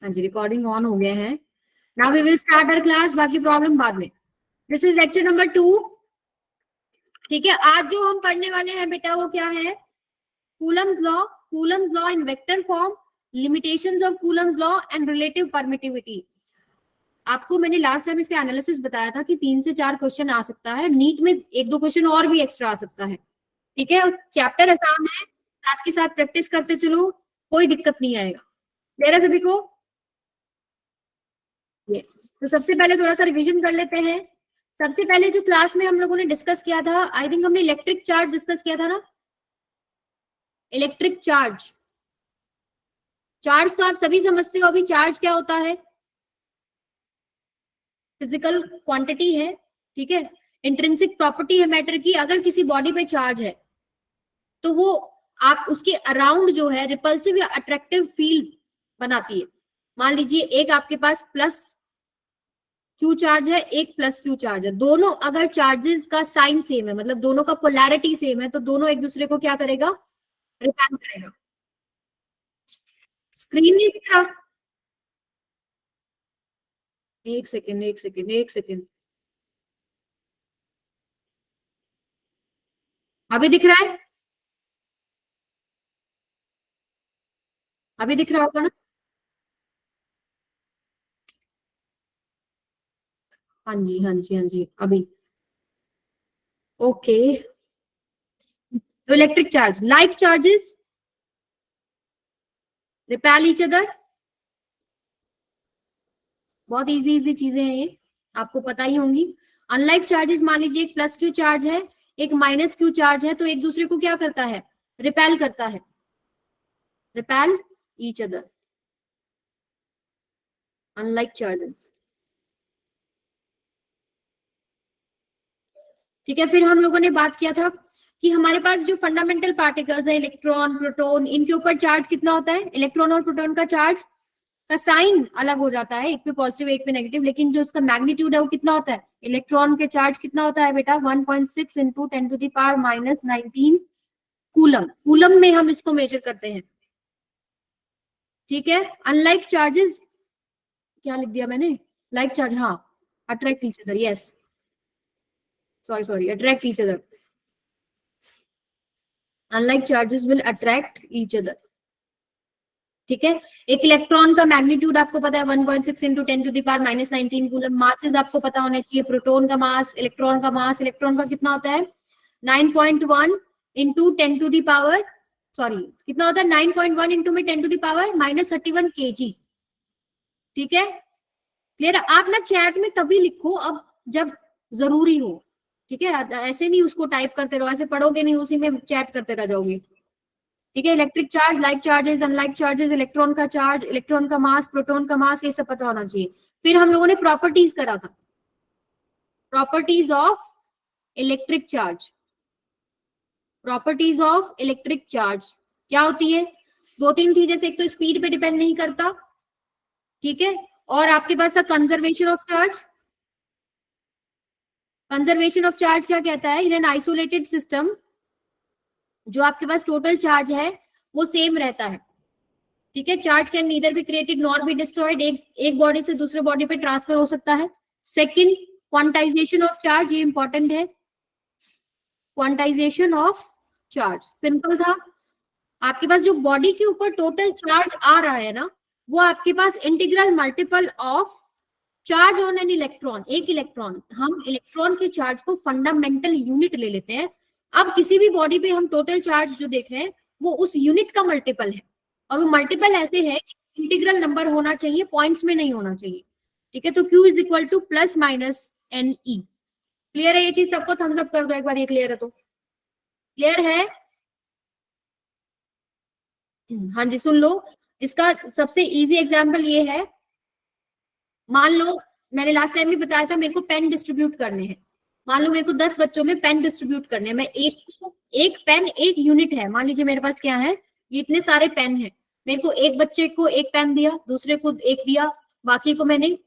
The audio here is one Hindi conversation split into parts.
हाँ जी, रिकॉर्डिंग ऑन हो गया है। Now we will start our class, बाकी प्रॉब्लम बाद में। This is lecture number 2। ठीक है, आज जो हम पढ़ने वाले हैं बेटा वो क्या है? Coulomb's law in vector form, limitations of Coulomb's law and relative permittivity. आपको मैंने लास्ट टाइम इसका एनालिसिस बताया था कि 3 से 4 क्वेश्चन आ सकता है, नीट में 1-2 क्वेश्चन और भी एक्स्ट्रा आ सकता है। ठीक है, चैप्टर आसान है, साथ के साथ प्रैक्टिस करते चलो, कोई दिक्कत नहीं आएगा। मेरा सभी को ये तो सबसे पहले थोड़ा सा रिवीजन कर लेते हैं। सबसे पहले जो क्लास में हम लोगों ने डिस्कस किया था, आई थिंक हमने इलेक्ट्रिक चार्ज डिस्कस किया था ना। इलेक्ट्रिक चार्ज, चार्ज तो आप सभी समझते हो। अभी चार्ज क्या होता है? फिजिकल क्वांटिटी है, ठीक है, इंट्रिंसिक प्रॉपर्टी है मैटर की। अगर किसी बॉडी पे चार्ज है तो वो आप उसके अराउंड जो है रिपल्सिव या अट्रैक्टिव फील्ड बनाती है। मान लीजिए एक आपके पास प्लस क्यू चार्ज है, एक प्लस क्यू चार्ज है, दोनों अगर चार्जेस का साइन सेम है, मतलब दोनों का पोलैरिटी सेम है, तो दोनों एक दूसरे को क्या करेगा? रिपेल करेगा। स्क्रीन नहीं दिख रहा? एक सेकेंड, एक सेकेंड, एक सेकेंड। अभी दिख रहा है? अभी दिख रहा होगा ना? हाँ जी, हाँ जी, हाँ जी, अभी ओके। तो electric charge, like charges repel each other. बहुत इजी इजी चीजें हैं ये, आपको पता ही होंगी। अनलाइक चार्जेस, मान लीजिए एक प्लस क्यू चार्ज है, एक माइनस क्यू चार्ज है, तो एक दूसरे को क्या करता है? रिपेल करता है, repel each other, unlike charges. ठीक है, फिर हम लोगों ने बात किया था कि हमारे पास जो फंडामेंटल पार्टिकल्स है, इलेक्ट्रॉन, प्रोटॉन, इनके ऊपर चार्ज कितना होता है? इलेक्ट्रॉन और प्रोटॉन का चार्ज का साइन अलग हो जाता है, एक पे पॉजिटिव एक पे नेगेटिव, लेकिन जो उसका मैग्नीट्यूड है वो कितना होता है? इलेक्ट्रॉन के चार्ज कितना होता है बेटा? 1.6 इंटू 10⁻⁻19 कूलम। कूलम में हम इसको मेजर करते हैं। ठीक है, अनलाइक चार्जेस, क्या लिख दिया मैंने? लाइक चार्ज, हाँ, attract each other, yes, sorry sorry, attract each other. Unlike charges will attract each other. ठीक है, एक इलेक्ट्रॉन का मैग्नीट्यूड आपको पता है 1.6 इंटू 10⁻⁻19 कूलम। मासेस आपको पता होने चाहिए, प्रोटॉन का मास, इलेक्ट्रॉन का मास। इलेक्ट्रॉन का कितना होता है? 9.1 इंटू 10⁻, सॉरी कितना होता है? 9.1 इंटू में 10⁻31 kg। ठीक है, क्लियर? आप ना चैट में तभी लिखो अब जब जरूरी हो, ठीक है, ऐसे नहीं उसको टाइप करते रहो, ऐसे पढ़ोगे नहीं, उसी में चैट करते रह जाओगे। ठीक है, electric charge, like charges, unlike charges, electron का चार्ज, इलेक्ट्रॉन का मास, प्रोटॉन का मास, ये सब पता होना चाहिए। फिर हम लोगों ने प्रॉपर्टीज करा था, properties of electric charge. Properties of electric charge क्या होती है? 2-3 थी, जैसे एक तो स्पीड पे डिपेंड नहीं करता, ठीक है, और आपके पास conservation of charge. Conservation of charge क्या कहता है? इन एन आइसोलेटेड सिस्टम जो आपके पास टोटल चार्ज है वो सेम रहता है। ठीक है, charge can neither be created nor be destroyed, एक बॉडी से दूसरे बॉडी पे ट्रांसफर हो सकता है। सेकंड, क्वांटाइजेशन ऑफ चार्ज, ये इंपॉर्टेंट है। क्वांटाइजेशन ऑफ चार्ज सिंपल था, आपके पास जो बॉडी के ऊपर टोटल चार्ज आ रहा है ना, वो आपके पास integral multiple of charge on an electron. एक इलेक्ट्रॉन, हम इलेक्ट्रॉन के चार्ज को फंडामेंटल यूनिट ले लेते हैं। अब किसी भी बॉडी पे हम टोटल चार्ज जो देख रहे हैं वो उस यूनिट का मल्टीपल है, और वो मल्टीपल ऐसे है कि इंटीग्रल नंबर होना चाहिए, पॉइंट्स में नहीं होना चाहिए। ठीक है, तो Q is equal to plus minus N E. Clear है ये चीज? सबको थम्स अप कर दो एक बार, ये क्लियर है तो। क्लियर है? हाँ जी, सुन लो, इसका सबसे इजी एग्जांपल ये है। मान लो मैंने लास्ट टाइम भी बताया था, मेरे को पेन डिस्ट्रीब्यूट करने हैं। मान लो मेरे को 10 बच्चों में पेन डिस्ट्रीब्यूट करने हैं, मैं एक पेन एक यूनिट है। मान लीजिए मेरे पास क्या है, ये इतने सारे पेन है, मेरे को एक बच्चे को एक पेन दिया, दूसरे को एक दिया, बाकी को मैंने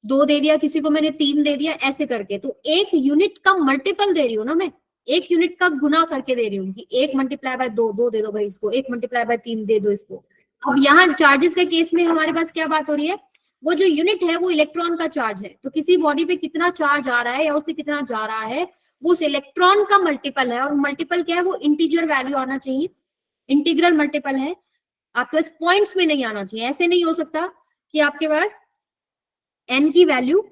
2 दे दिया, किसी को मैंने 3 दे दिया, ऐसे करके। तो एक यूनिट का मल्टीपल दे रही हूँ ना मैं, एक यूनिट का गुना करके दे रही हूँ कि 1 × 2, 2 दे दो भाई इसको, 1 × 3 दे दो इसको। अब यहाँ चार्जेस के केस में हमारे पास क्या बात हो रही है, वो जो यूनिट है वो इलेक्ट्रॉन का चार्ज है, तो किसी बॉडी पे कितना चार्ज आ रहा है या उससे कितना जा रहा है वो उस इलेक्ट्रॉन का मल्टीपल है, और मल्टीपल क्या है, वो इंटीजर वैल्यू आना चाहिए, इंटीग्रल मल्टीपल है, आपके पास पॉइंट्स में नहीं आना चाहिए। ऐसे नहीं हो सकता कि आपके पास n की वैल्यू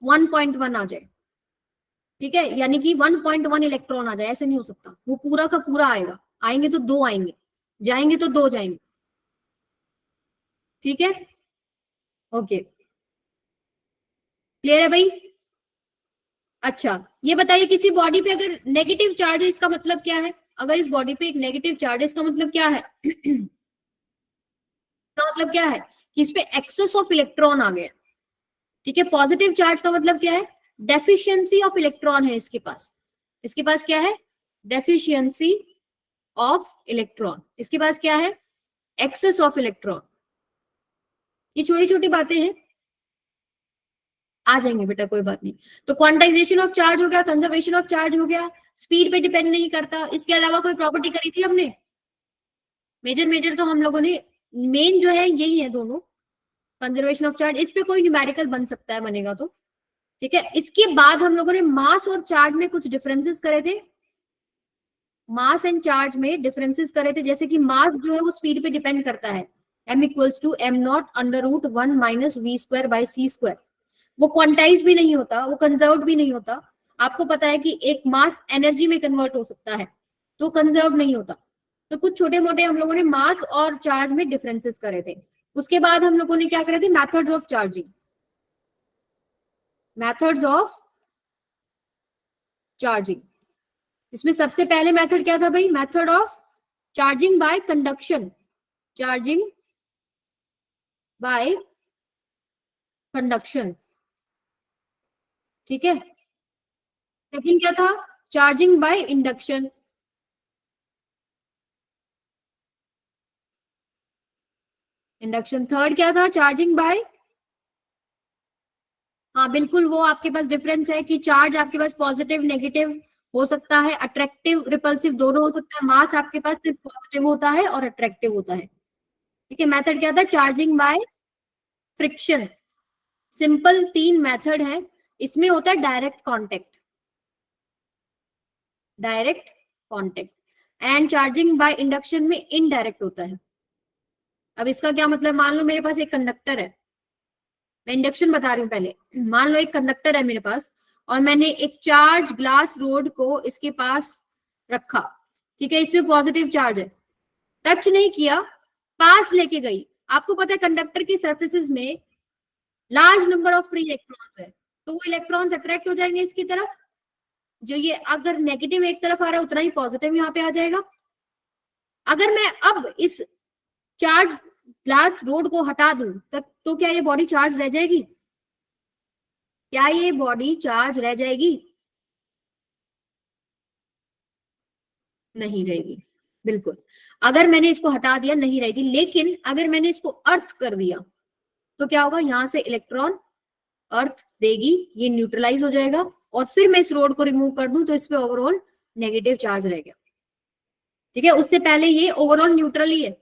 1.1 आ जाए, ठीक है, यानी कि 1.1 इलेक्ट्रॉन आ जाए, ऐसे नहीं हो सकता, वो पूरा का पूरा आएगा, आएंगे तो दो आएंगे, जाएंगे तो दो जाएंगे, ठीक है, ओके, क्लियर है भाई। अच्छा ये बताइए किसी बॉडी पे अगर नेगेटिव चार्ज है इसका मतलब क्या है, अगर इस बॉडी पे एक नेगेटिव चार्ज है इसका मतलब क्या है इसका मतलब क्या है कि इस पे एक्सेस ऑफ इलेक्ट्रॉन आ गया, ठीक है। पॉजिटिव चार्ज का मतलब क्या है, डेफिशिएंसी ऑफ इलेक्ट्रॉन है इसके पास क्या है, डेफिशिएंसी ऑफ इलेक्ट्रॉन, इसके पास क्या है, एक्सेस ऑफ इलेक्ट्रॉन। ये छोटी छोटी बातें हैं, आ जाएंगे बेटा, कोई बात नहीं। तो क्वांटाइजेशन ऑफ चार्ज हो गया, कंजर्वेशन ऑफ चार्ज हो गया, स्पीड पे डिपेंड नहीं करता। इसके अलावा कोई प्रॉपर्टी करी थी हमने, मेजर तो हम लोगों ने, मेन जो है यही है दोनों, कंजर्वेशन ऑफ चार्ज, इस पे कोई न्यूमेरिकल बन सकता है, बनेगा तो ठीक है। इसके बाद हम लोगों ने मास और चार्ज में कुछ डिफरेंसेस करे थे, मास एंड चार्ज में डिफरेंसेस करे थे, जैसे कि मास जो है वो स्पीड पे डिपेंड करता है, m equals to m not under root 1 minus V square by C square, वो क्वांटाइज भी नहीं होता, वो कंजर्व भी नहीं होता। आपको पता है कि एक मास एनर्जी में कन्वर्ट हो सकता है, तो कंजर्व नहीं होता। तो कुछ छोटे मोटे हम लोगों ने मास और चार्ज में डिफरेंसेस करे थे। उसके बाद हम लोगों ने क्या करे थे, methods of charging, methods of charging. इसमें सबसे पहले मेथड क्या था भाई, method of charging by conduction, charging by conduction, ठीक है। सेकंड क्या था, charging by induction, induction. Third क्या था, चार्जिंग बाय, हाँ बिल्कुल, वो आपके पास डिफरेंस है कि चार्ज आपके पास पॉजिटिव नेगेटिव हो सकता है, अट्रैक्टिव रिपल्सिव दोनों हो सकता है, मास आपके पास सिर्फ पॉजिटिव होता है और अट्रैक्टिव होता है, ठीक है। मेथड क्या था, चार्जिंग बाय फ्रिक्शन। सिंपल तीन मेथड है, इसमें होता है direct contact, direct contact, and charging by induction में इनडायरेक्ट होता है। अब इसका क्या मतलब, मान लो मेरे पास एक कंडक्टर है, मैं इंडक्शन बता रही हूँ पहले, मान लो एक कंडक्टर है मेरे पास और मैंने एक चार्ज ग्लास रोड को इसके पास रखा, ठीक है, इसमें पॉजिटिव चार्ज है, टच नहीं किया, पास लेके गई। आपको पता है कंडक्टर की सर्फेसिस में large number of free electrons है, तो वो इलेक्ट्रॉन्स अट्रैक्ट हो जाएंगे इसकी तरफ, जो ये अगर नेगेटिव एक तरफ आ रहा है उतना ही पॉजिटिव यहाँ पे आ जाएगा। अगर मैं अब इस चार्ज ग्लास रोड को हटा दूं तो क्या ये बॉडी चार्ज रह जाएगी, क्या ये बॉडी चार्ज रह जाएगी, नहीं रहेगी, बिल्कुल। अगर मैंने इसको हटा दिया नहीं रहेगी, लेकिन अगर मैंने इसको अर्थ कर दिया तो क्या होगा, यहां से इलेक्ट्रॉन अर्थ देगी, ये न्यूट्रलाइज हो जाएगा, और फिर मैं इस रोड को रिमूव कर दूं तो इस पे ओवरऑल नेगेटिव चार्ज रह गया, ठीक है। उससे पहले ये ओवरऑल न्यूट्रल ही है,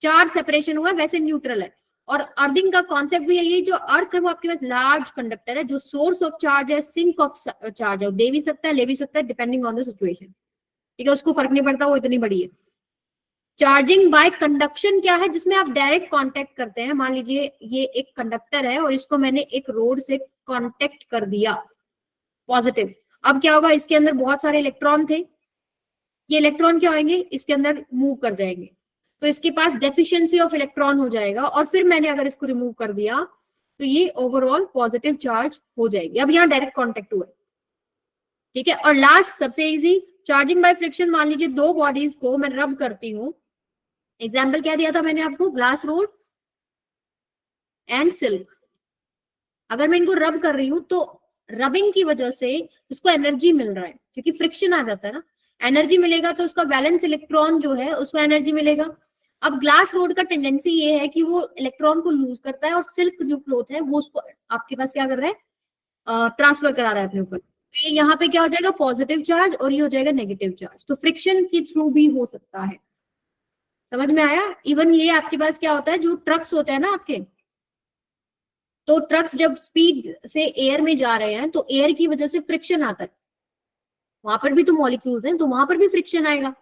चार्ज सेपरेशन हुआ वैसे न्यूट्रल है। और अर्थिंग का कॉन्सेप्ट भी यही, जो अर्थ है वो आपके पास लार्ज कंडक्टर है, जो सोर्स ऑफ चार्ज है, सिंक ऑफ चार्ज है, दे भी सकता है ले भी सकता है डिपेंडिंग ऑन द सिचुएशन, ठीक है, उसको फर्क नहीं पड़ता, वो इतनी बड़ी है। चार्जिंग बाय कंडक्शन क्या है, जिसमें आप डायरेक्ट कांटेक्ट करते हैं, मान लीजिए ये एक कंडक्टर है और इसको मैंने एक रोड से कांटेक्ट कर दिया पॉजिटिव, अब क्या होगा, इसके अंदर बहुत सारे इलेक्ट्रॉन थे, ये इलेक्ट्रॉन क्या होंगे, इसके अंदर मूव कर जाएंगे, तो इसके पास डेफिशिएंसी ऑफ इलेक्ट्रॉन हो जाएगा, और फिर मैंने अगर इसको रिमूव कर दिया तो ये ओवरऑल पॉजिटिव चार्ज हो जाएगी। अब यहाँ डायरेक्ट कांटेक्ट हुआ, ठीक है। और लास्ट सबसे इजी, चार्जिंग बाय फ्रिक्शन। मान लीजिए दो बॉडीज को मैं रब करती हूँ, एग्जाम्पल क्या दिया था मैंने आपको, ग्लास रोड एंड सिल्क। अगर मैं इनको रब कर रही हूँ तो रबिंग की वजह से उसको एनर्जी मिल रहा है, क्योंकि फ्रिक्शन आ जाता है ना, एनर्जी मिलेगा तो उसका वैलेंस इलेक्ट्रॉन जो है उसको एनर्जी मिलेगा। अब ग्लास रोड का टेंडेंसी ये है कि वो इलेक्ट्रॉन को लूज करता है, और सिल्क जो क्लॉथ है वो उसको आपके पास क्या कर रहा है, ट्रांसफर करा रहा है अपने ऊपर, तो ये यहाँ पे क्या हो जाएगा, पॉजिटिव चार्ज, और ये हो जाएगा नेगेटिव चार्ज। तो फ्रिक्शन के थ्रू भी हो सकता है, समझ में आया? इवन ये आपके पास क्या होता है, जो ट्रक्स होते हैं ना आपके, तो ट्रक्स जब स्पीड से एयर में जा रहे हैं तो एयर की वजह से फ्रिक्शन आता है, वहां पर भी तो मॉलिक्यूल्स हैं, तो वहां पर भी फ्रिक्शन आएगा।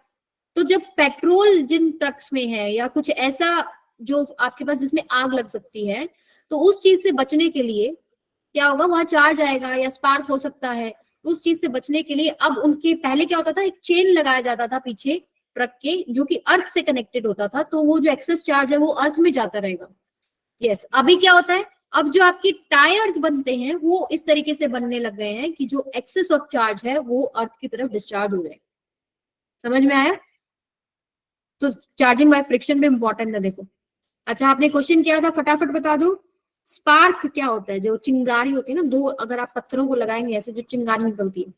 तो जब पेट्रोल जिन ट्रक्स में है या कुछ ऐसा जो आपके पास जिसमें आग लग सकती है, तो उस चीज से बचने के लिए क्या होगा, वहां चार्ज आएगा या स्पार्क हो सकता है। उस चीज से बचने के लिए अब उनके पहले क्या होता था, एक चेन लगाया जाता था पीछे ट्रक के, जो कि अर्थ से कनेक्टेड होता था, तो वो जो एक्सेस चार्ज है वो अर्थ में जाता रहेगा। यस, अभी क्या होता है, अब जो आपकी टायर्स बनते हैं वो इस तरीके से बनने लग गए हैं कि जो एक्सेस ऑफ चार्ज है वो अर्थ की तरफ डिस्चार्ज हो जाए। समझ में आया? तो चार्जिंग बाय फ्रिक्शन भी इंपॉर्टेंट है, देखो। अच्छा, आपने क्वेश्चन किया था, फटाफट बता दो। स्पार्क क्या होता है? जो चिंगारी होती है ना, दो अगर आप पत्थरों को लगाएंगे ऐसे जो चिंगारी निकलती है।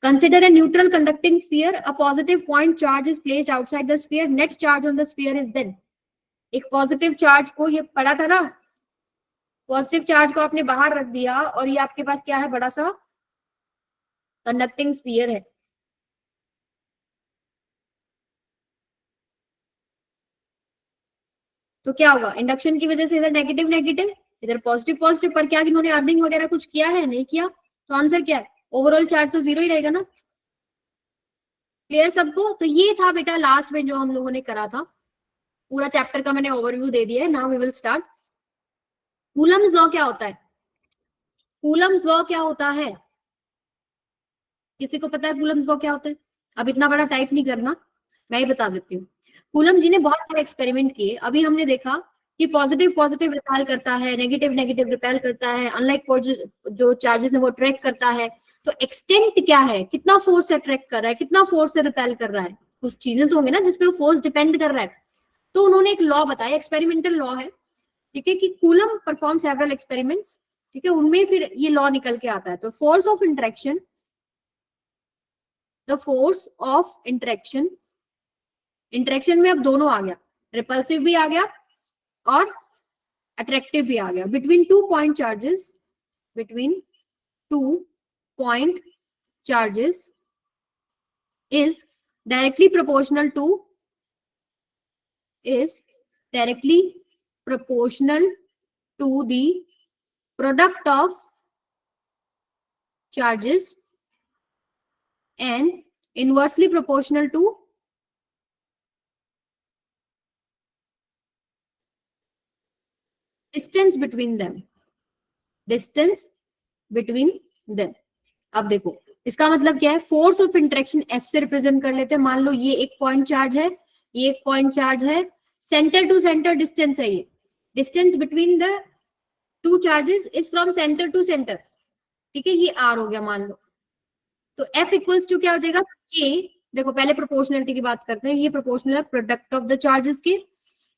Consider a neutral conducting sphere. A positive point charge is placed outside the sphere. Net charge on the sphere is then. एक पॉजिटिव चार्ज को, ये पढ़ा था ना, पॉजिटिव चार्ज को आपने बाहर रख दिया और ये आपके पास क्या है, बड़ा सा कंडक्टिंग स्फीयर है। तो क्या होगा, इंडक्शन की वजह से इधर नेगेटिव नेगेटिव, इधर पॉजिटिव पॉजिटिव, पर क्या इन्होंने अर्थिंग वगैरह कुछ किया है? नहीं किया। तो आंसर क्या है, ओवरऑल चार्ज तो जीरो ही रहेगा ना। क्लियर सबको? तो ये था बेटा लास्ट में जो हम लोगों ने करा था, पूरा चैप्टर का मैंने ओवरव्यू दे दिया है। Now we will start. Coulomb's law क्या होता है? कूलम्स लॉ क्या होता है? किसी को पता है कूलम्स लॉ क्या होता है? अब इतना बड़ा टाइप नहीं करना, मैं ही बता देती हूँ। कूलम जी ने बहुत सारे एक्सपेरिमेंट किए। अभी हमने देखा कि पॉजिटिव पॉजिटिव रिपेल करता है, नेगेटिव नेगेटिव रिपेल करता है, अनलाइक जो चार्जेस है वो अट्रैक्ट करता है। तो एक्सटेंट क्या है, कितना फोर्स अट्रैक्ट कर रहा है, कितना फोर्स से रिपेल कर रहा है, कुछ चीजें तो होंगे ना जिसपे फोर्स डिपेंड कर रहा है। तो उन्होंने एक लॉ बताया, एक्सपेरिमेंटल लॉ है, ठीक है, कि कूलम परफॉर्म सेवरल एक्सपेरिमेंट्स, ठीक है, उनमें फिर ये लॉ निकल के आता है। तो force of interaction, the force of interaction, interaction में अब दोनों आ गया, रिपल्सिव भी आ गया और अट्रैक्टिव भी आ गया, between 2 point charges, between 2 point charges is directly proportional to the product of charges and inversely proportional to distance between them, distance between them। अब देखो इसका मतलब क्या है, फोर्स ऑफ इंटरेक्शन एफ से रिप्रेजेंट कर लेते हैं। मान लो ये एक पॉइंट चार्ज है, ये एक पॉइंट चार्ज है, सेंटर टू सेंटर डिस्टेंस है, ये distance between the two charges is from centre to centre, ठीक है, ये आर हो गया मान लो। तो एफ इक्वल्स टू क्या हो जाएगा, के। देखो पहले प्रोपोर्शनलिटी की बात करते हैं, ये प्रोपोर्शनल है प्रोडक्ट ऑफ द चार्जेस के,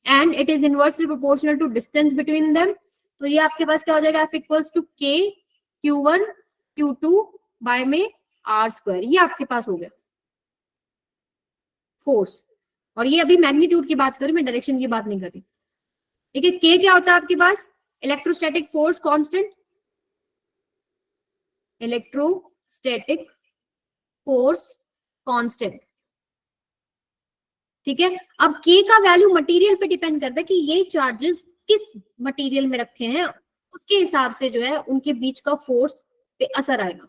and it is inversely proportional to distance between them. तो ये आपके पास क्या हो जाएगा, एफ इक्वल्स टू के Q1 Q2 बाय में आर स्क्वायर। ये आपके पास हो गया फोर्स, और ये अभी मैग्नीट्यूड की बात कर रही, मैं डायरेक्शन की बात नहीं कर रही, ठीक है। के क्या होता है आपके पास, electrostatic force constant, electrostatic force constant, ठीक है। अब के का वैल्यू मटेरियल पे डिपेंड करता है कि ये चार्जेस किस मटेरियल में रखे हैं, उसके हिसाब से जो है उनके बीच का फोर्स पे असर आएगा,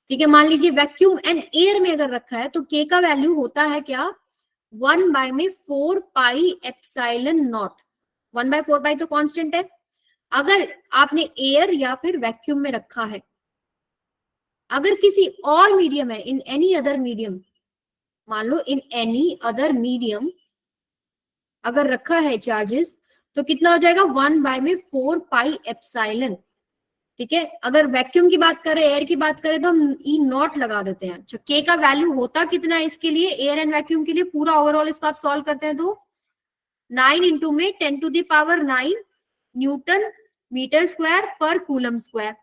ठीक है। मान लीजिए वैक्यूम एंड एयर में अगर रखा है तो के का वैल्यू होता है क्या, 1/4 पाई एप्सिलॉन नॉट। 1/4 पाई तो कांस्टेंट है। अगर आपने एयर या फिर वैक्यूम में रखा है, अगर किसी और मीडियम है, इन एनी अदर मीडियम, मान लो इन एनी अदर मीडियम अगर रखा है चार्जेस, तो कितना हो जाएगा, 1/4 पाई एप्सिलॉन, ठीक है। अगर वैक्यूम की बात करें, एयर की बात करें, तो हम ई नॉट लगा देते हैं। अच्छा, के का वैल्यू होता कितना है इसके लिए, एयर एंड वैक्यूम के लिए, पूरा ओवरऑल इसको आप सॉल्व करते हैं तो 9 इंटू में 10⁹ न्यूटन मीटर स्क्वायर पर कूलम स्क्वायर।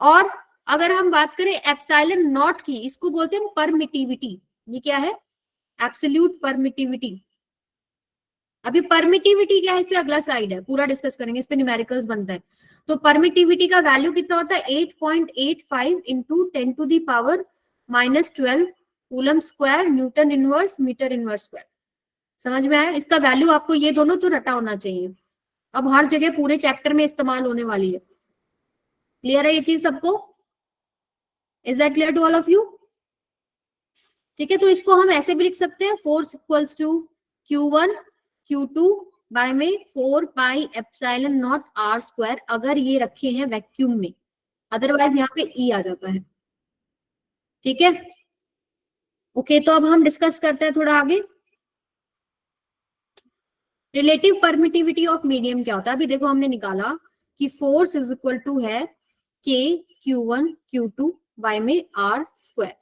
और अगर हम बात करें एप्सिलॉन नॉट की, इसको बोलते हैं परमिटिविटी। ये क्या है, एब्सोल्यूट परमिटिविटी। अभी परमिटिविटी क्या है, इस पे अगला स्लाइड है, पूरा डिस्कस करेंगे, इस पे न्यूमेरिकल्स बनता है। तो परमिटिविटी का वैल्यू कितना होता है, 8.85 into 10⁻⁻12 coulomb square newton inverse metre inverse square. समझ में आया? इसका वैल्यू आपको ये दोनों तो रटा होना चाहिए, अब हर जगह पूरे चैप्टर में इस्तेमाल होने वाली है। क्लियर है ये चीज सबको? Is that clear to all of you? ठीक है, तो इसको हम ऐसे भी लिख सकते हैं, force equals to Q1 Q2 by में 4 pi epsilon not R square, अगर ये रखे हैं वैक्यूम में, अदरवाइज यहाँ पे E आ जाता है। ठीक है, ओके, तो अब हम डिस्कस करते हैं थोड़ा आगे। रिलेटिव परमिटिविटी ऑफ मीडियम क्या होता है? अभी देखो हमने निकाला कि फोर्स इज इक्वल टू है K Q1 Q2 बाय में R स्क्वायर,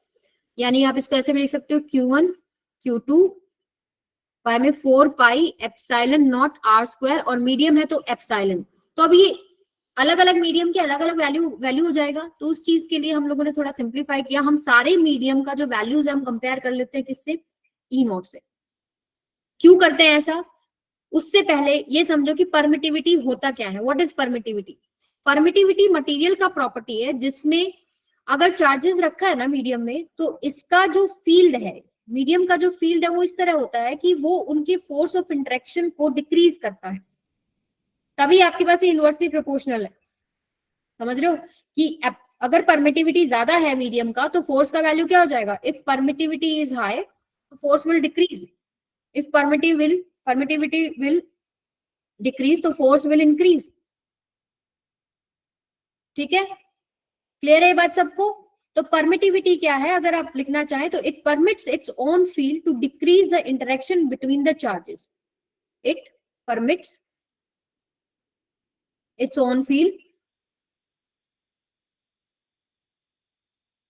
यानी आप इसको ऐसे भी लिख सकते हो Q1 Q2 बाय में 4 pi epsilon not R square, और मीडियम है तो एप्सिलॉन। तो अब ये अलग अलग मीडियम के अलग अलग वैल्यू हो जाएगा, तो उस चीज के लिए हम लोगों ने थोड़ा सिंप्लीफाई किया, हम सारे मीडियम का जो वैल्यूज है हम कंपेयर कर लेते हैं किससे? ई नॉट से। क्यों करते हैं ऐसा? उससे पहले ये समझो कि परमिटिविटी होता क्या है। What is permittivity? Permittivity material का प्रॉपर्टी है जिसमें अगर चार्जेस रखा है ना मीडियम में, तो इसका जो फील्ड है, मीडियम का जो फील्ड है वो इस तरह होता है कि वो उनके फोर्स ऑफ इंटरेक्शन को डिक्रीज करता है, तभी आपके पास ये इनवर्सली प्रोपोर्शनल है। समझ रहे हो कि अगर परमिटिविटी ज्यादा है मीडियम का, तो फोर्स का वैल्यू क्या हो जाएगा? If permittivity is high, force will decrease. If permittivity will decrease, तो फोर्स विल इंक्रीज। ठीक है, क्लियर है ये बात सबको? तो परमिटिविटी क्या है अगर आप लिखना चाहें तो, it permits its own field to decrease the interaction between the charges. It permits its own field,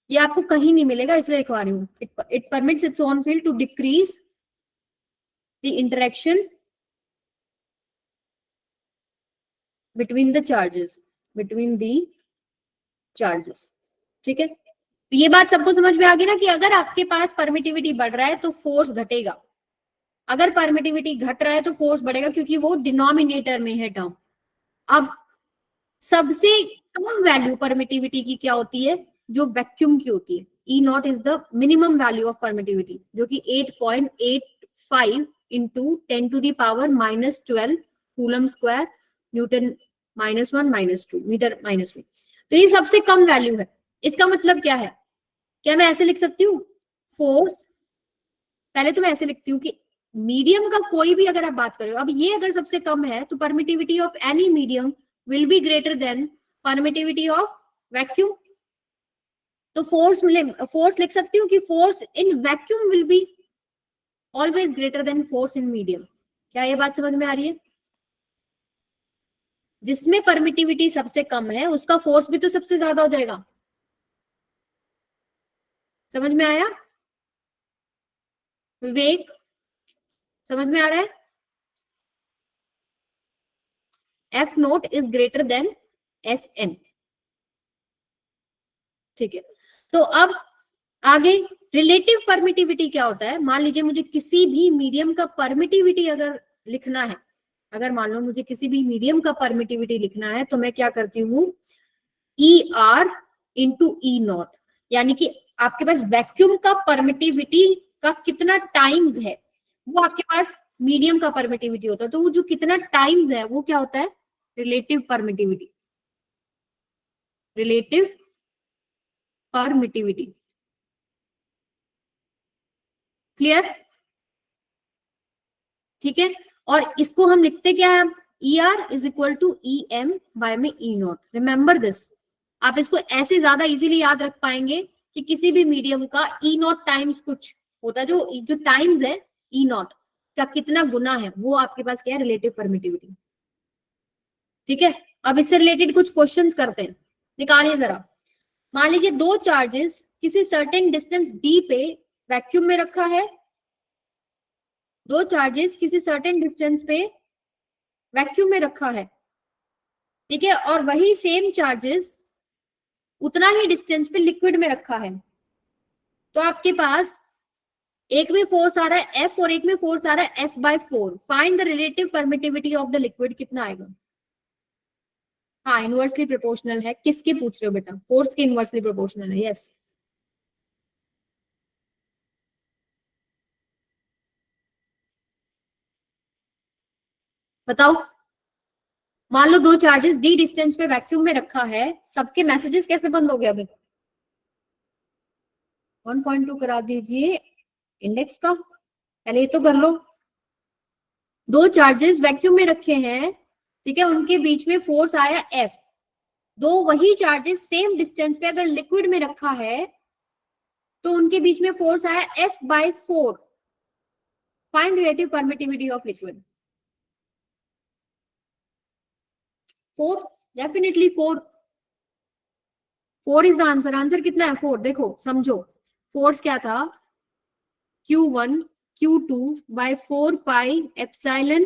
ये आपको कहीं नहीं मिलेगा इसलिए लिखवा रही हूं, it permits its own field to decrease the interaction between the charges, ठीक है, तो ये बात सबको समझ में आ गई ना कि अगर आपके पास परमिटिविटी बढ़ रहा है तो फोर्स घटेगा, अगर परमिटिविटी घट रहा है तो फोर्स बढ़ेगा, क्योंकि वो डिनोमिनेटर में है टर्म। अब सबसे कम वैल्यू परमिटिविटी की क्या होती है? जो वैक्यूम की होती है। E not is the minimum value of permittivity, जो कि 8.85 into 10 to the power -12 coulomb square newton -1 -2 metre -2। तो ये सबसे कम वैल्यू है। इसका मतलब क्या है? क्या मैं ऐसे लिख सकती हूँ? फोर्स, पहले तो मैं ऐसे लिखती हूँ कि मीडियम का कोई भी अगर आप बात करो, अब ये अगर सबसे कम है तो permittivity of any medium will be greater than permittivity of vacuum. तो फोर्स लिख सकती हूँ कि force in vacuum will be always greater than force in medium. क्या ये बात समझ में आ रही है? जिसमें परमिटिविटी सबसे कम है उसका फोर्स भी तो सबसे ज्यादा हो जाएगा। समझ में आया विवेक? समझ में आ रहा है? F not is greater than F M. ठीक है, तो अब आगे रिलेटिव परमिटिविटी क्या होता है? मान लीजिए मुझे किसी भी मीडियम का परमिटिविटी अगर लिखना है, अगर मान लो मुझे किसी भी मीडियम का परमिटिविटी लिखना है, तो मैं क्या करती हूँ? E R into E not, यानी कि आपके पास वैक्यूम का परमिटिविटी का कितना टाइम्स है, वो आपके पास मीडियम का परमिटिविटी होता है, तो वो जो कितना टाइम्स है वो क्या होता है? Relative permittivity. Relative permittivity, clear? ठीक है, और इसको हम लिखते क्या है? E R is equal to E M by में ई नॉट। रिमेंबर दिस, आप इसको ऐसे ज्यादा इजीली याद रख पाएंगे कि किसी भी मीडियम का ई नॉट टाइम्स कुछ होता है, जो टाइम्स है ई नॉट का कितना गुना है, वो आपके पास क्या है? Relative permittivity. ठीक है, अब इससे रिलेटेड कुछ क्वेश्चंस करते हैं, निकालिए जरा। मान लीजिए दो चार्जेस किसी सर्टेन डिस्टेंस डी पे वैक्यूम में रखा है, दो चार्जेस किसी सर्टेन डिस्टेंस पे वैक्यूम में रखा है, ठीक है, और वही सेम चार्जेस उतना ही डिस्टेंस पे लिक्विड में रखा है। तो आपके पास एक में फोर्स आ रहा है एफ और एक में फोर्स आ रहा है F/4। Find the relative permittivity of the liquid, कितना आएगा? हाँ, इनवर्सली प्रोपोर्शनल है। किसके पूछ रहे हो बेटा? फोर्स के इनवर्सली प्रोपोर्शनल है, यस। बताओ, मान लो दो चार्जेस डी डिस्टेंस पे वैक्यूम में रखा है, सबके मैसेजेस कैसे बंद हो गए अभी? 1.2 करा दीजिए इंडेक्स का, पहले ये तो कर लो। दो चार्जेस वैक्यूम में रखे हैं, ठीक है, उनके बीच में फोर्स आया F। दो वही चार्जेस सेम डिस्टेंस पे अगर लिक्विड में रखा है तो उनके बीच में फोर्स आया F/4। Find relative permittivity of liquid. 4, definitely 4। 4 is the answer. Answer कितना है? 4। देखो समझो, फोर्स क्या था? Q1 Q2 by 4 pi epsilon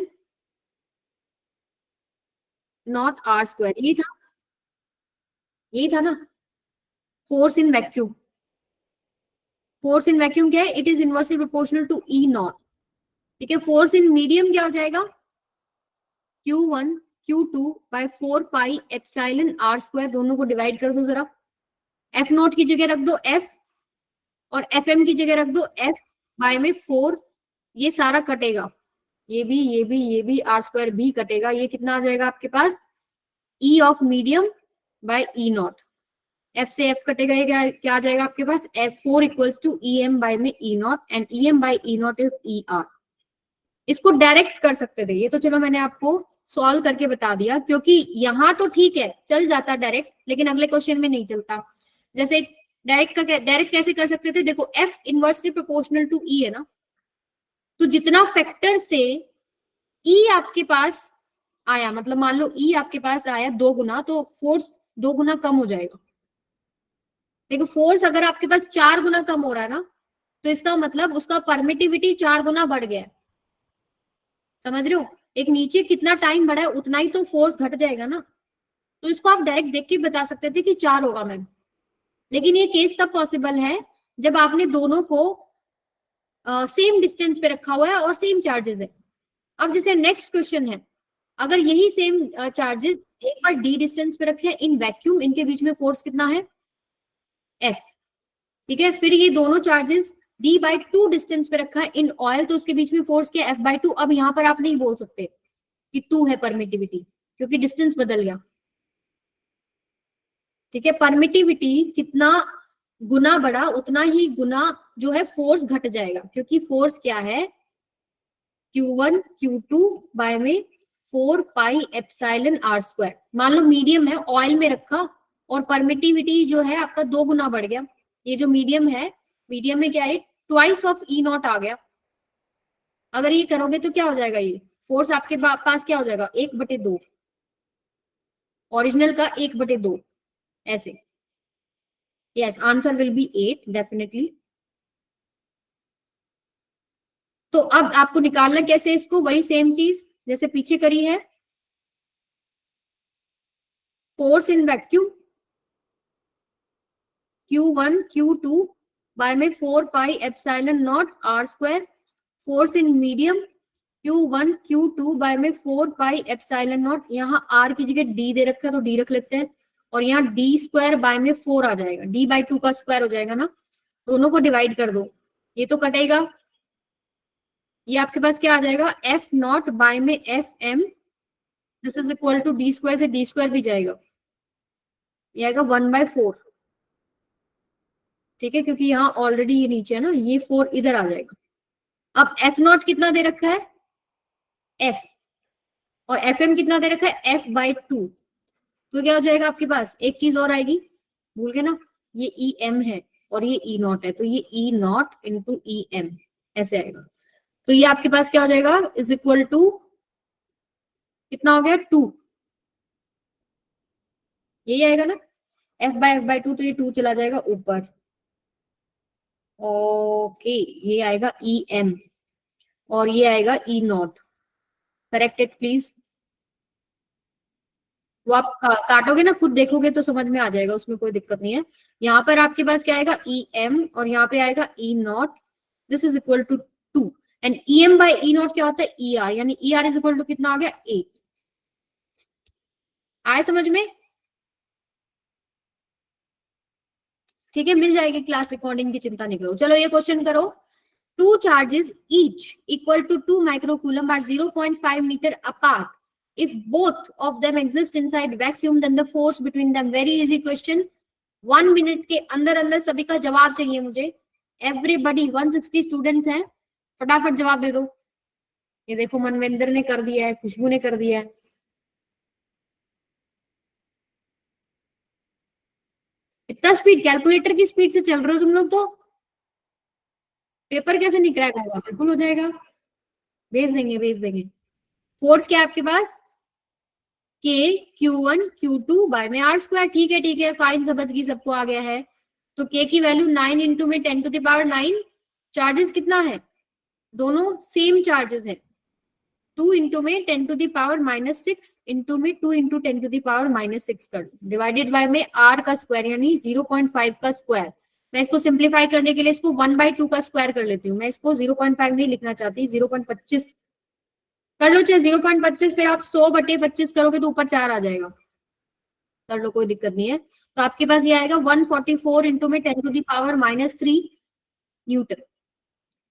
not R square. यही था ना force in vacuum. Force in vacuum क्या है? It is inversely proportional to E not. ठीक है, फोर्स इन मीडियम क्या हो जाएगा? Q1 Q2 by 4 pi epsilon R square. दोनों को डिवाइड कर दो जरा, F नॉट की जगह रख दो F और FM की जगह रख दो F बाय में 4। ये सारा कटेगा, ये भी ये भी ये भी, R स्क्वायर भी कटेगा। ये कितना आ जाएगा आपके पास? E of medium by E not. F से F कटेगा, ये क्या आ जाएगा आपके पास? F4 equals to EM by में E not and EM by E not is ER। इसको डायरेक्ट कर सकते थे, ये तो चलो मैंने आपको सॉल्व करके बता दिया, क्योंकि यहां तो ठीक है चल जाता डायरेक्ट, लेकिन अगले क्वेश्चन में नहीं चलता। जैसे डायरेक्ट कैसे कर सकते थे? देखो F inversely proportional to E है ना, तो जितना फैक्टर से E आपके पास आया, मतलब मान लो E आपके पास आया 2 गुना, तो फोर्स 2 गुना कम हो जाएगा। देखो फोर्स अगर आपके पास 4 गुना कम हो रहा है ना, तो इसका मतलब उसका परमिटिविटी 4 गुना बढ़ गया है। समझ रहे हो? एक नीचे कितना टाइम बढ़ा है उतना ही तो फोर्स घट जाएगा ना। तो इसको आप डायरेक्ट देख के बता सकते थे कि 4 होगा मैम, लेकिन ये केस तब पॉसिबल है जब आपने दोनों को सेम डिस्टेंस पे रखा हुआ है और सेम चार्जेस है। अब जैसे नेक्स्ट क्वेश्चन है, अगर यही सेम चार्जेस एक बार डी डिस्टेंस पे रखे इन वैक्यूम, इनके बीच में फोर्स कितना है? F। ठीक है, फिर ये दोनों चार्जेस D/2 डिस्टेंस पे रखा है इन ऑयल, तो उसके बीच में फोर्स क्या? F/2। अब यहाँ पर आप नहीं बोल सकते कि 2 है परमिटिविटी, क्योंकि डिस्टेंस बदल गया। ठीक है, परमिटिविटी कितना गुना बढ़ा उतना ही गुना जो है फोर्स घट जाएगा, क्योंकि फोर्स क्या है? Q1 Q2 बाय में 4 पाई एप्सिलॉन R स्क्वायर। मान लो मीडियम है, ऑयल में रखा और परमिटिविटी जो है आपका 2 गुना बढ़ गया। ये जो मीडियम है, मीडियम में क्या है? ट्वाइस ऑफ E नॉट आ गया। अगर ये करोगे तो क्या हो जाएगा? ये फोर्स आपके पास क्या हो जाएगा? 1/2, ओरिजिनल का 1/2 ऐसे। Yes, answer will be 8 definitely. तो अब आपको निकालना कैसे इसको? वही सेम चीज जैसे पीछे करी है। Force in vacuum Q1 Q2 by में 4 pi epsilon not R square. Force in medium Q1 Q2 by में 4 पाई एप्सिलॉन नॉट। यहाँ R की जगह D दे रखा है तो D रख लेते हैं, और यहाँ D स्क्वायर बाय में 4 आ जाएगा, D/2 का स्क्वायर हो जाएगा ना। दोनों को डिवाइड कर दो, ये तो कटेगा। ये आपके पास क्या आ जाएगा? F नॉट बाय में FM, this is equal to D square से D स्क्वायर भी जाएगा, ये आएगा 1/4। ठीक है, क्योंकि यहाँ ऑलरेडी ये नीचे है ना, ये 4 इधर आ जाएगा। अब F नॉट कितना दे रखा है? F, और FM कितना दे रखा है? F/2। तो क्या हो जाएगा आपके पास? एक चीज और आएगी, भूल गए ना, ये EM है और ये E नॉट है, तो ये E नॉट इंटू EM ऐसे आएगा। तो ये आपके पास क्या हो जाएगा? इज इक्वल टू कितना हो गया? 2। यही आएगा ना, F/2, तो ये 2 चला जाएगा ऊपर। ओके, ये आएगा EM और ये आएगा E नॉट। Corrected please. वो आप काटोगे ना, खुद देखोगे तो समझ में आ जाएगा, उसमें कोई दिक्कत नहीं है। यहाँ पर आपके पास क्या आएगा? EM और यहाँ पे आएगा E not, this is equal to 2 and EM by E not क्या होता है? ER, यानी ER इज इक्वल टू कितना आ गया? 8। आए समझ में? ठीक है, मिल जाएगी क्लास रिकॉर्डिंग की चिंता नहीं करो। चलो ये क्वेश्चन करो। 2 charges each equal to 2 microcoulomb are 0.5 meter apart if both of them exist inside vacuum then the force between them. very easy question. 1 minute के अंदर अंदर सभी का जवाब चाहिए मुझे. एवरीबडी 160 स्टूडेंट्स हैं, फटाफट जवाब दे दो. ये देखो मनविंदर ने कर दिया है, खुशबू ने कर दिया है. इतना स्पीड, कैलकुलेटर की स्पीड से चल रहे हो तुम लोग तो पेपर कैसे नहीं क्रैक होगा? बिल्कुल हो जाएगा, भेज देंगे भेज देंगे. फोर्स क्या है आपके पास? के Q1 Q2 बाय में आर स्क्वायर. ठीक है फाइन, समझ गई, सबको आ गया है. तो के की वैल्यू 9 इंटू में 10 टू द पावर 9. चार्जेस कितना है? दोनों सेम चार्जेस है. 2 इंटू में 10 टू द पावर -6 इंटू में 2 इंटू 10 टू द पावर -6 कर दो, डिवाइडेड बाय में आर का स्क्वायर यानी 0.5 का स्क्वायर. मैं इसको सिंप्लीफाई करने के लिए इसको 1/2 का स्क्वायर कर लेती हूँ. मैं इसको 0.5 नहीं लिखना चाहती, 0.25 कर लो. चाहे 0.25 फिर आप 100/25 करोगे तो ऊपर 4 आ जाएगा. कर लो, कोई दिक्कत नहीं है. तो आपके पास ये आएगा 144 इंटू में 10 टू द पावर -3 न्यूटन.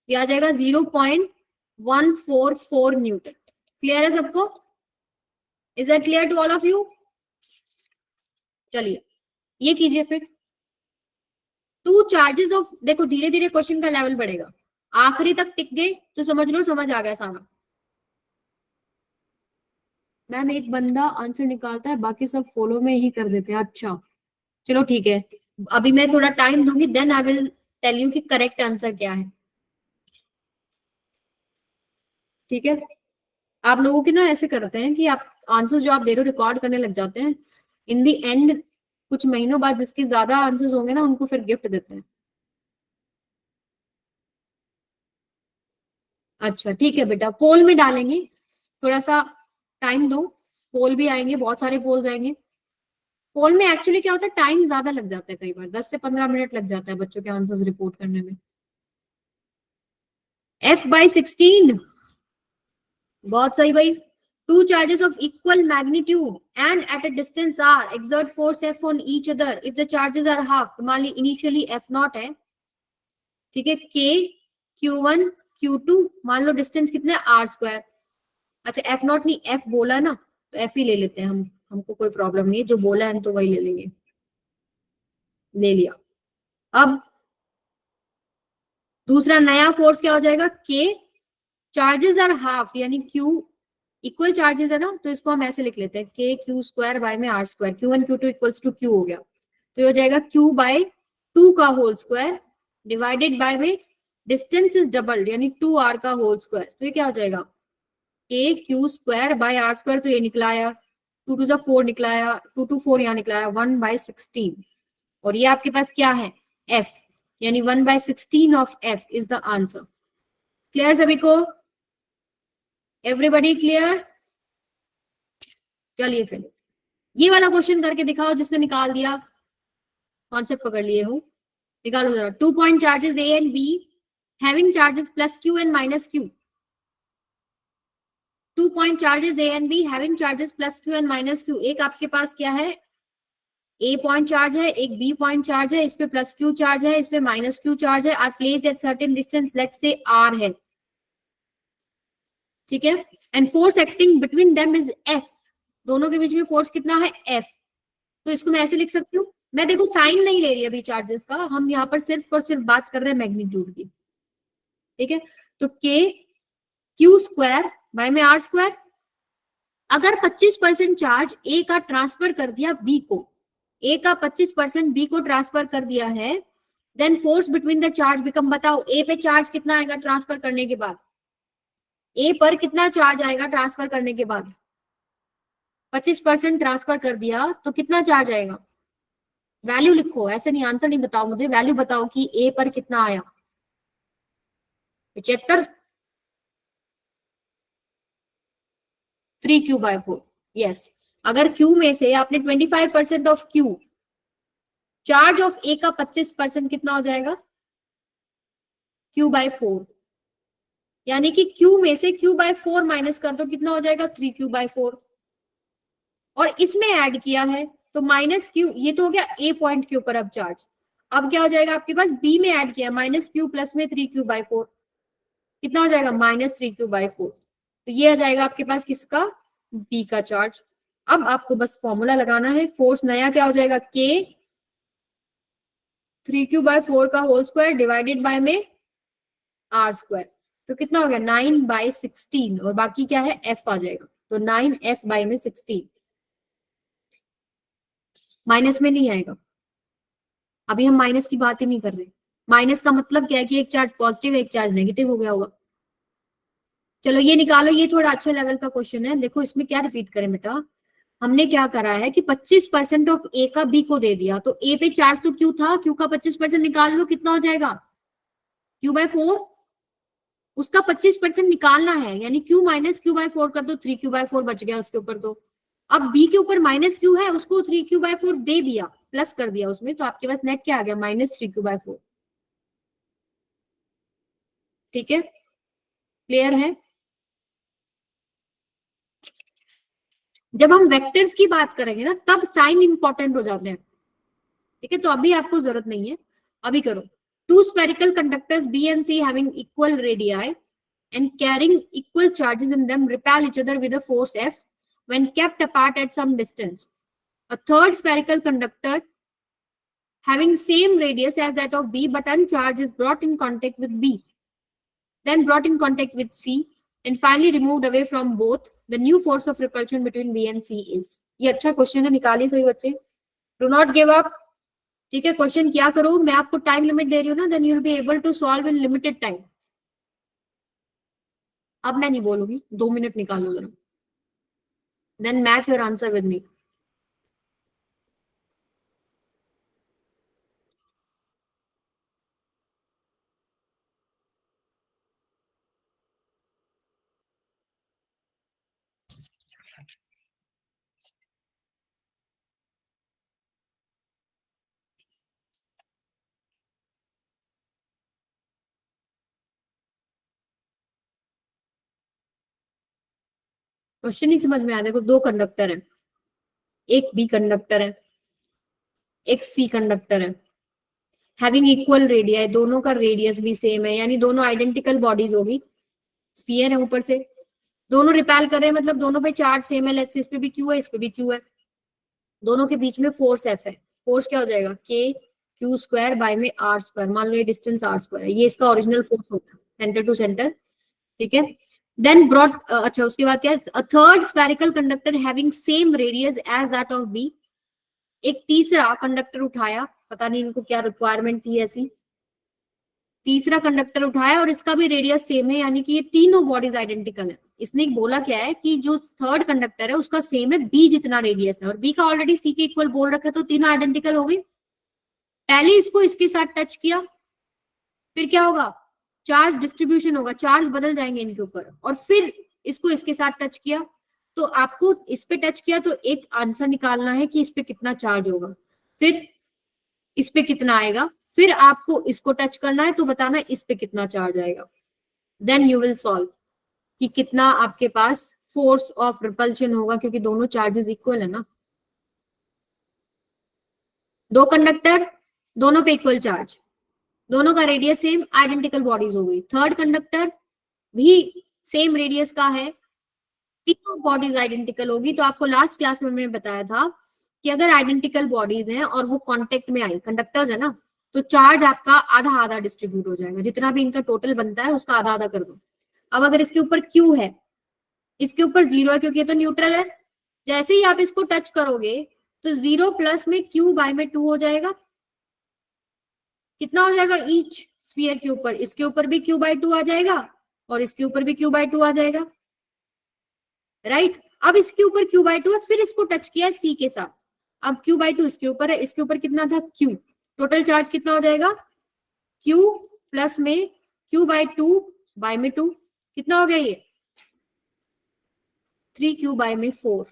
ये आ जाएगा 0.144 न्यूटन. क्लियर है सबको? Is that clear to all of you? चलिए ये कीजिए फिर. 2 चार्जेस ऑफ, देखो धीरे धीरे क्वेश्चन का लेवल बढ़ेगा. आखिरी तक टिक गए तो समझ लो समझ आ गया सारा. मैम एक बंदा आंसर निकालता है, बाकी सब फॉलो में ही कर देते हैं. अच्छा चलो ठीक है, अभी मैं थोड़ा टाइम दूंगी, then I will tell you कि करेक्ट आंसर क्या है. ठीक है, आप लोगों के ना ऐसे करते हैं कि आप आंसर जो आप दे रहे हो रिकॉर्ड करने लग जाते हैं. इन दी एंड कुछ महीनों बाद जिसके ज्यादा आंसर्स होंगे ना उनको फिर गिफ्ट देते हैं. अच्छा ठीक है बेटा, पोल में डालेंगे, थोड़ा सा टाइम दो. पोल भी आएंगे, बहुत सारे पोल्स आएंगे. पोल में एक्चुअली क्या होता है, टाइम ज्यादा लग जाता है, कई बार 10 से 15 मिनट लग जाता है बच्चों के आंसर्स रिपोर्ट करने में. F/16, बहुत सही भाई. 2 charges of equal magnitude and at a distance r exert force F on each other if the charges are half. मान ली इनिशियली F0 है, ठीक है. K Q1 Q2, मान लो डिस्टेंस कितने R स्क्वायर. अच्छा F0 नहीं, F बोला ना तो F ही ले लेते हैं हम, हमको कोई प्रॉब्लम नहीं है, जो बोला है हम तो वही ले लेंगे. ले लिया. अब दूसरा नया फोर्स क्या हो जाएगा? K चार्जेस आर हाफ यानी Q इक्वल चार्जेस है ना, तो इसको हम ऐसे लिख लेते हैं के क्यू स्क्वायर बाय में R square. Q1 Q2 equals to Q हो गया, तो ये हो जाएगा Q/2 का होल स्क्वायर डिवाइडेड बाय में डिस्टेंस इज डबल यानी 2r का होल स्क्वायर. तो ये क्या हो जाएगा? K Q square by R square. तो ये निकला आया 2 टू 4 निकला आया, 2 to 4 यहाँ निकला आया 1/16. और ये आपके पास क्या है? F, यानी 1/16 of F is the answer. Clear सभी को? Everybody clear? चलिए फिर ये वाला क्वेश्चन करके दिखाओ जिसने निकाल दिया, कॉन्सेप्ट पकड़ लिए हो. निकालो जरा. 2 point charges A and B having charges plus Q and minus Q. 2 point charges A and B having charges plus Q and minus Q. एक आपके पास क्या है? A पॉइंट चार्ज है, एक B पॉइंट चार्ज है, इस पे प्लस Q चार्ज है, इसमें माइनस Q चार्ज है. Are placed at certain distance, let's say R है, ठीक है. And force acting between them is F. दोनों के बीच में फोर्स कितना है? F. तो इसको मैं ऐसे लिख सकती हूँ. मैं देखो साइन नहीं ले रही अभी चार्जेस का, हम यहाँ पर सिर्फ और सिर्फ बात कर रहे हैं मैग्नीट्यूड की, ठीक है. तो K Q स्क्वायर बाय में R स्क्वायर. अगर 25% चार्ज A का ट्रांसफर कर दिया B को, A का 25% B को ट्रांसफर कर दिया है, then force between the charge become, बताओ A पे चार्ज कितना आएगा ट्रांसफर करने के बाद? A पर कितना चार्ज आएगा ट्रांसफर करने के बाद? 25% ट्रांसफर कर दिया तो कितना चार्ज आएगा? वैल्यू लिखो, ऐसे नहीं, आंसर नहीं बताओ मुझे, वैल्यू बताओ कि A पर कितना आया. 75, 3Q/4. यस. अगर Q में से आपने 25% of Q, charge of A का 25% कितना हो जाएगा? Q/4. यानी कि Q में से Q/4 माइनस कर दो, कितना हो जाएगा? 3Q/4. और इसमें ऐड किया है तो माइनस Q, ये तो हो गया A पॉइंट के ऊपर अब चार्ज. अब क्या हो जाएगा आपके पास? B में ऐड किया माइनस Q प्लस में 3Q/4, कितना हो जाएगा? -3Q/4. तो ये आ जाएगा आपके पास किसका? बी का चार्ज। अब आपको बस फॉर्मूला लगाना है, फोर्स नया क्या हो जाएगा, के 3q/4 का होल स्क्वायर डिवाइडेड बाय में आर स्क्वायर। तो कितना हो गया 9/16 और बाकी क्या है एफ आ जाएगा, तो 9f/16 माइनस में नहीं आएगा। अभी हम माइनस की बात ही नहीं कर रहे। माइनस का मतलब क्या है कि एक चार्ज पॉजिटिव एक चार्ज नेगेटिव हो गया होगा। चलो ये निकालो, ये थोड़ा अच्छा लेवल का क्वेश्चन है। देखो इसमें क्या रिपीट करें बेटा, हमने क्या करा है कि 25% ऑफ ए का बी को दे दिया, तो ए पे चार्ज तो क्यू था, क्यू का 25% निकाल लो, कितना हो जाएगा q/4। उसका 25% निकालना है, यानी q-q/4 कर दो, 3q/4 बच गया उसके ऊपर। तो अब बी के ऊपर -q है, उसको 3q/4 दे दिया, प्लस कर दिया उसमें, तो आपके पास नेट क्या आ गया -3q/4। ठीक है, क्लियर है। जब हम वेक्टर्स की बात करेंगे ना तब साइन इंपॉर्टेंट हो जाते हैं। ठीक है, तो अभी आपको जरूरत नहीं है, अभी करो। Two spherical conductors B and C having equal radii and carrying equal charges in them repel each other with a force F when kept apart at some distance. A third spherical conductor having same radius as that of B but uncharged is brought in contact with B, then brought in contact with C, and finally removed away from both. The new force of repulsion between B and C is. ये अच्छा क्वेश्चन है, निकालिए सभी बच्चे, डू नॉट गिव अप। ठीक है, क्वेश्चन क्या करो, मैं आपको टाइम लिमिट दे रही हूँ ना, then you will be able to solve in limited time. अब मैं नहीं बोलूंगी, 2 मिनट निकालो जरा, then match your answer with me. Question ही समझ में आया। देखो दो कंडक्टर है, एक बी कंडक्टर है, एक सी कंडक्टर है, हैविंग इक्वल रेडियस, दोनों का रेडियस भी सेम है, यानी दोनों आइडेंटिकल बॉडीज होगी, स्फीयर है ऊपर से, दोनों रिपेल कर रहे हैं, मतलब दोनों पे चार्ज सेम है। लेट्स से इस पे भी क्यू है, इस पे भी क्यू है, दोनों के बीच में फोर्स एफ है। फोर्स क्या हो जाएगा k q² / मान लो ये डिस्टेंस r², है ये इसका ओरिजिनल फोर्स होगा सेंटर टू सेंटर। ठीक है, देन ब्रॉट, अच्छा उसके बाद क्या है, a third spherical conductor having same radius as that of B. एक तीसरा कंडक्टर उठाया, पता नहीं इनको क्या रिक्वायरमेंट थी ऐसी, तीसरा कंडक्टर उठाया और इसका भी रेडियस सेम है, यानी कि ये तीनों बॉडीज आइडेंटिकल है। इसने बोला क्या है कि जो थर्ड कंडक्टर है उसका सेम है बी जितना रेडियस है, और बी का ऑलरेडी सी के इक्वल बोल रखा है, तो तीनों आइडेंटिकल हो गई। पहले इसको इसके साथ टच किया, फिर क्या होगा, चार्ज डिस्ट्रीब्यूशन होगा, चार्ज बदल जाएंगे इनके ऊपर, और फिर इसको इसके साथ टच किया, तो आपको इस पे टच किया तो एक आंसर निकालना है कि इस पे कितना चार्ज होगा, फिर इस पे कितना आएगा, फिर आपको इसको टच करना है तो बताना इस पे कितना चार्ज आएगा, देन यू विल सॉल्व कि कितना आपके पास फोर्स ऑफ रिपल्शन होगा, क्योंकि दोनों चार्जेस इक्वल है ना। दो कंडक्टर, दोनों पे इक्वल चार्ज, दोनों का रेडियस सेम, आइडेंटिकल बॉडीज हो गई। थर्ड कंडक्टर भी सेम रेडियस का है, तीनों बॉडीज आइडेंटिकल होगी। तो आपको लास्ट क्लास में मैंने बताया था कि अगर आइडेंटिकल बॉडीज हैं और वो कांटेक्ट में आई, कंडक्टर्स है ना, तो चार्ज आपका आधा आधा डिस्ट्रीब्यूट हो जाएगा, जितना भी इनका टोटल बनता है उसका आधा आधा कर दो। अब अगर इसके ऊपर क्यू है, इसके ऊपर 0 है क्योंकि ये तो न्यूट्रल है, जैसे ही आप इसको टच करोगे तो 0 प्लस में q/2 हो जाएगा। कितना हो जाएगा ईच स्फीयर के ऊपर, इसके ऊपर भी q/2 आ जाएगा और इसके ऊपर भी q/2 आ जाएगा, राइट। अब इसके ऊपर q/2 है, फिर इसको टच किया है c के साथ, अब q/2 इसके ऊपर है, इसके ऊपर कितना था q, टोटल चार्ज कितना हो जाएगा q प्लस में q/2/2, कितना हो गया ये 3q/4।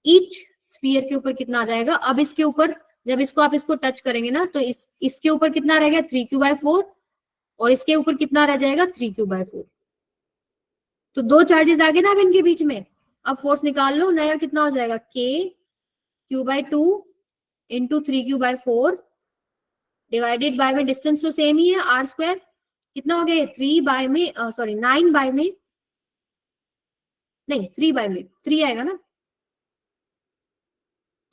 ईच स्फीयर के ऊपर कितना आ जाएगा। अब इसके ऊपर जब आप इसको टच करेंगे ना, तो इसके ऊपर कितना रहेगा 3q/4 और इसके ऊपर कितना रह जाएगा 3q/4। तो दो चार्जेस आ गए ना अब इनके बीच में। अब फोर्स निकाल लो, नया कितना हो जाएगा k q/2 into 3q/4 divided by में डिस्टेंस तो सेम ही है r², कितना हो गया 3 बाय में, सॉरी 9 बाय में नहीं 3 बाय में 3 आएगा ना,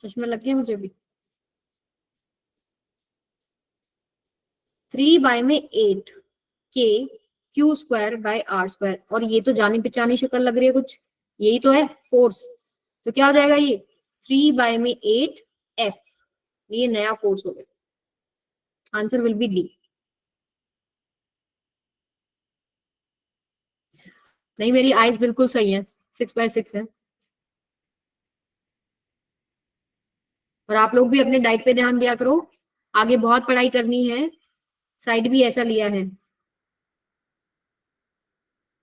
चश्मा लग गया मुझे भी। 3 बाय में 8 K Q square by R square, और ये तो जानी पहचानी शक्ल लग रही है कुछ, यही तो है फोर्स। तो क्या हो जाएगा ये 3 बाय में 8 एफ, ये नया फोर्स हो गया। Answer will be D. नहीं मेरी आइज बिल्कुल सही है, 6/6 है। और आप लोग भी अपने डाइट पे ध्यान दिया करो, आगे बहुत पढ़ाई करनी है, साइड भी ऐसा लिया है।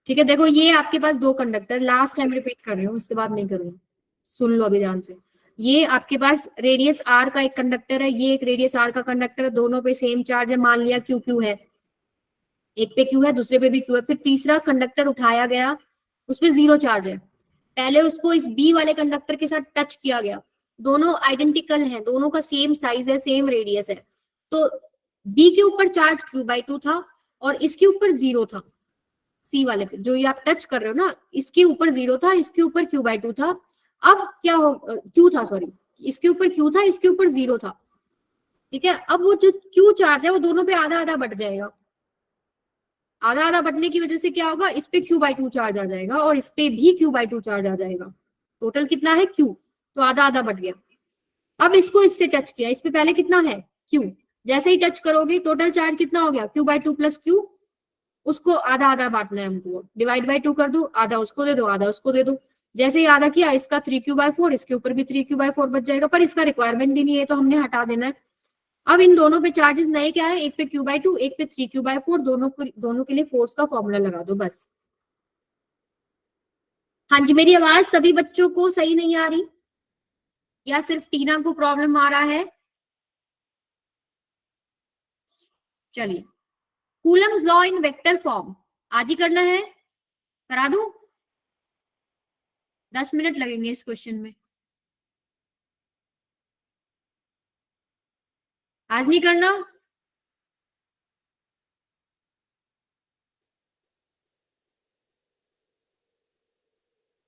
ठीक है, देखो ये आपके पास दो कंडक्टर, लास्ट टाइम रिपीट कर रही हूँ, उसके बाद नहीं करूंगी, सुन लो अभी ध्यान से। ये आपके पास रेडियस आर का एक कंडक्टर है, ये एक रेडियस आर का कंडक्टर है, दोनों पे सेम चार्ज है, मान लिया क्यू क्यू है, एक पे क्यू है दूसरे पे भी क्यू है। फिर तीसरा कंडक्टर उठाया गया, उसपे 0 चार्ज है, पहले उसको इस बी वाले कंडक्टर के साथ टच किया गया, दोनों आइडेंटिकल हैं, दोनों का सेम साइज है, सेम रेडियस है, तो बी के ऊपर चार्ज Q/2 था और इसके ऊपर 0 था। सी वाले पे जो ये आप टच कर रहे हो ना, इसके ऊपर 0 था, इसके ऊपर Q/2 था। अब क्या हो, क्यू था सॉरी, इसके ऊपर क्यू था, इसके ऊपर 0 था। ठीक है, अब वो जो क्यू चार्ज है वो दोनों पे आधा आधा बढ़ जाएगा, आधा आधा बढ़ने की वजह से क्या होगा, इस पे Q/2 चार्ज आ जाएगा और इस पे भी Q/2 चार्ज आ जाएगा। टोटल कितना है Q, तो आधा आधा बढ़ गया। अब इसको इससे टच किया, इस पे पहले कितना है Q, जैसे ही टच करोगे टोटल चार्ज कितना हो गया Q/2 प्लस Q, उसको आधा आधा बांटना है हमको, डिवाइड बाय 2 कर दो, आधा उसको दे दो आधा उसको दे दो। जैसे ही आधा किया, इसका 3Q/4, इसके ऊपर भी 3Q/4 बच जाएगा, पर इसका रिक्वायरमेंट ही नहीं है तो हमने हटा देना है। अब इन दोनों पे चार्जेस नए क्या है, एक पे Q/2 एक पे 3Q/4, दोनों के लिए फोर्स का फॉर्मूला लगा दो बस। हाँ जी, मेरी आवाज सभी बच्चों को सही नहीं आ रही या सिर्फ टीना को प्रॉब्लम आ रहा है? चलिए, Coulomb's law in vector form आज ही करना है, करा दूं? 10 मिनट लगेंगे इस क्वेश्चन में, आज नहीं करना?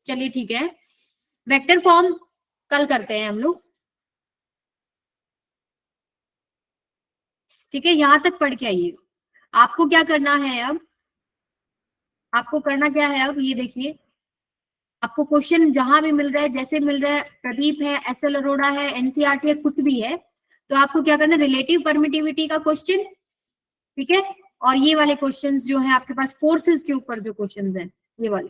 चलिए ठीक है, वेक्टर फॉर्म कल करते हैं हम लोग। ठीक है, यहां तक पढ़ के आइए। आपको क्या करना है अब, आपको करना क्या है अब, ये देखिए, आपको क्वेश्चन जहां भी मिल रहा है, जैसे मिल रहा है, प्रदीप है, एस एल अरोड़ा है, एनसीईआरटी है, कुछ भी है, तो आपको क्या करना है, रिलेटिव परमिटिविटी का क्वेश्चन, ठीक है, और ये वाले क्वेश्चंस जो है आपके पास फोर्सेस के ऊपर जो क्वेश्चंस हैं, ये वाले,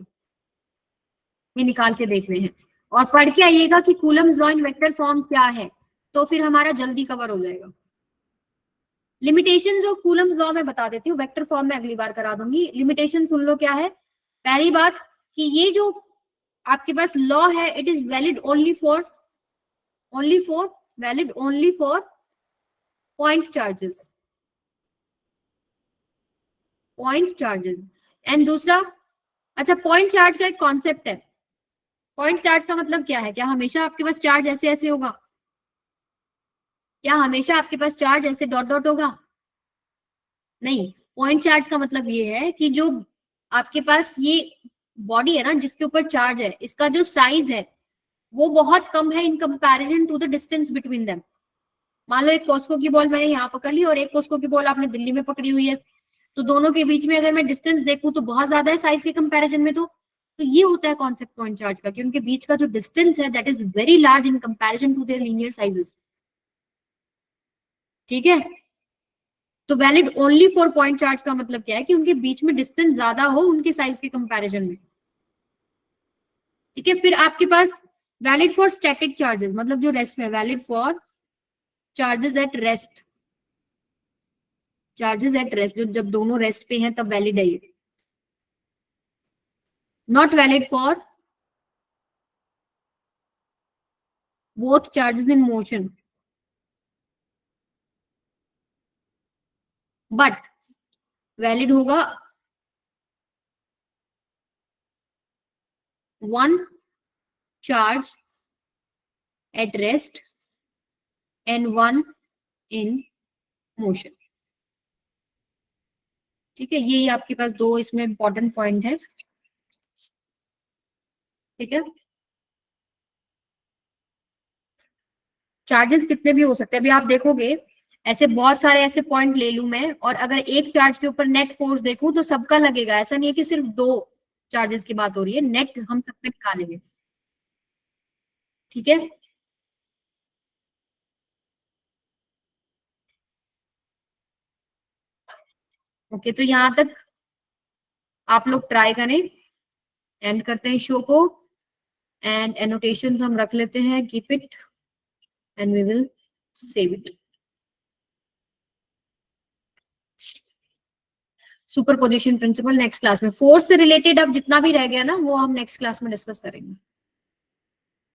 ये निकाल के देख रहे हैं, और पढ़ के आइएगा कि Coulomb's law in vector form क्या है, तो फिर हमारा जल्दी कवर हो जाएगा। लिमिटेशंस ऑफ कूलम्स लॉ मैं बता देती हूँ, वेक्टर फॉर्म में अगली बार करा दूंगी। लिमिटेशन सुन लो क्या है। पहली बात कि ये जो आपके पास लॉ है, it is valid only for point charges, point charges. And दूसरा, अच्छा पॉइंट चार्ज का एक कॉन्सेप्ट है, पॉइंट चार्ज का मतलब क्या है, क्या हमेशा आपके पास चार्ज ऐसे ऐसे होगा, क्या हमेशा आपके पास चार्ज ऐसे डॉट डॉट होगा? नहीं, पॉइंट चार्ज का मतलब ये है कि जो आपके पास ये बॉडी है ना जिसके ऊपर चार्ज है, इसका जो साइज है वो बहुत कम है in comparison to the distance between them. मान लो एक कॉस्को की बॉल मैंने यहाँ पकड़ ली और एक कॉस्को की बॉल आपने दिल्ली में पकड़ी हुई है, तो दोनों के बीच में अगर मैं डिस्टेंस देखूं तो बहुत ज्यादा है साइज के कंपैरिजन में, तो ये होता है कॉन्सेप्ट पॉइंट चार्ज का कि उनके बीच का जो डिस्टेंस है that is very large in comparison to their linear sizes. ठीक है, तो valid only for point charge का मतलब क्या है कि उनके बीच में डिस्टेंस ज्यादा हो उनके साइज के कंपैरिजन में। ठीक है, फिर आपके पास वैलिड फॉर स्टैटिक चार्जेस, मतलब जो रेस्ट में, valid for charges at rest, charges at rest जो जब दोनों रेस्ट पे हैं तब वैलिड है ये। Not valid for both charges in motion, but valid होगा one charge at rest and one in motion. ठीक है, ये आपके पास दो इसमें इंपॉर्टेंट पॉइंट है। ठीक है, चार्जेस कितने भी हो सकते हैं। अभी आप देखोगे ऐसे बहुत सारे ऐसे पॉइंट ले लूं मैं, और अगर एक चार्ज के ऊपर नेट फोर्स देखूं तो सबका लगेगा, ऐसा नहीं है कि सिर्फ दो चार्जेस की बात हो रही है, नेट हम सब पे निकालेंगे। ठीक है, ओके, तो यहां तक आप लोग ट्राई करें, एंड करते हैं शो को, एंड एनोटेशंस हम रख लेते हैं, keep it and we will save it. Superposition principle next class में, फोर्स से रिलेटेड अब जितना भी रह गया ना वो हम नेक्स्ट क्लास में डिस्कस करेंगे।